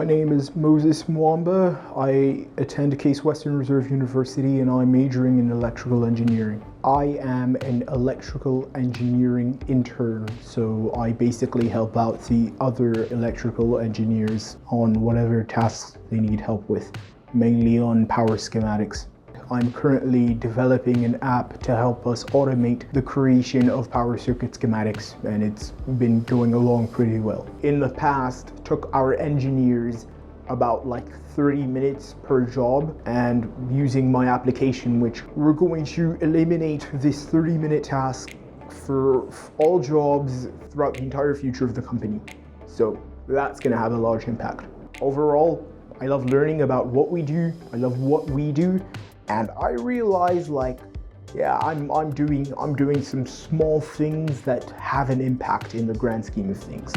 My name is Moses Muamba. I attend Case Western Reserve University and I'm majoring in electrical engineering. I am an electrical engineering intern, so I basically help out the other electrical engineers on whatever tasks they need help with, mainly on power schematics. I'm currently developing an app to help us automate the creation of power circuit schematics, and it's been going along pretty well. In the past, it took our engineers about 30 minutes per job, and using my application, which we're going to eliminate this 30-minute task for all jobs throughout the entire future of the company. So that's going to have a large impact. Overall, I love learning about what we do. I love what we do. And I realize I'm doing some small things that have an impact in the grand scheme of things.